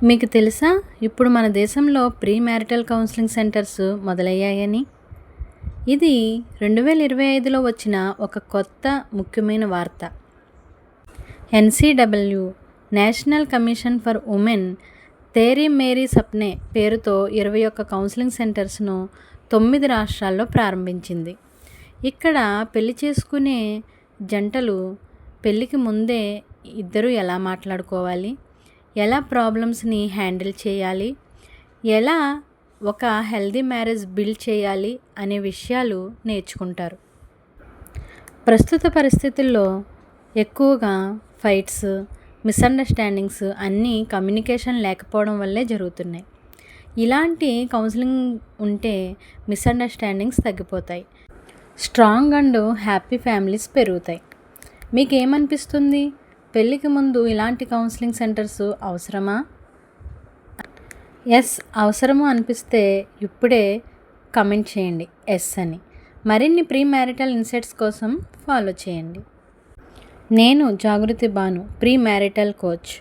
మీకు తెలుసా? ఇప్పుడు మన దేశంలో ప్రీ మ్యారిటల్ కౌన్సిలింగ్ సెంటర్స్ మొదలయ్యాయని. ఇది 2025లో వచ్చిన ఒక కొత్త ముఖ్యమైన వార్త. NCW national commission for women Teri Meri Sapne పేరుతో 21 కౌన్సిలింగ్ సెంటర్స్ను 9 రాష్ట్రాల్లో ప్రారంభించింది. ఇక్కడ పెళ్లి చేసుకునే జంటలు పెళ్ళికి ముందే ఇద్దరు ఎలా మాట్లాడుకోవాలి, ఎలా ప్రాబ్లమ్స్ని హ్యాండిల్ చేయాలి, ఎలా ఒక హెల్దీ మ్యారేజ్ బిల్డ్ చేయాలి అనే విషయాలు నేర్చుకుంటారు. ప్రస్తుత పరిస్థితుల్లో ఎక్కువగా ఫైట్స్, మిస్అండర్స్టాండింగ్స్ అన్నీ కమ్యూనికేషన్ లేకపోవడం వల్లే జరుగుతున్నాయి. ఇలాంటి కౌన్సిలింగ్ ఉంటే మిస్అండర్స్టాండింగ్స్ తగ్గిపోతాయి, స్ట్రాంగ్ అండ్ హ్యాపీ ఫ్యామిలీస్ పెరుగుతాయి. మీకేమనిపిస్తుంది? పెళ్ళికి ముందు ఇలాంటి కౌన్సిలింగ్ సెంటర్స్ అవసరమా? ఎస్, అవసరము అనిపిస్తే ఇప్పుడే కమెంట్ చేయండి ఎస్ అని. మరిన్ని ప్రీ మ్యారిటల్ ఇన్సైట్స్ కోసం ఫాలో చేయండి. నేను జాగృతి బాను, ప్రీ మ్యారిటల్ కోచ్.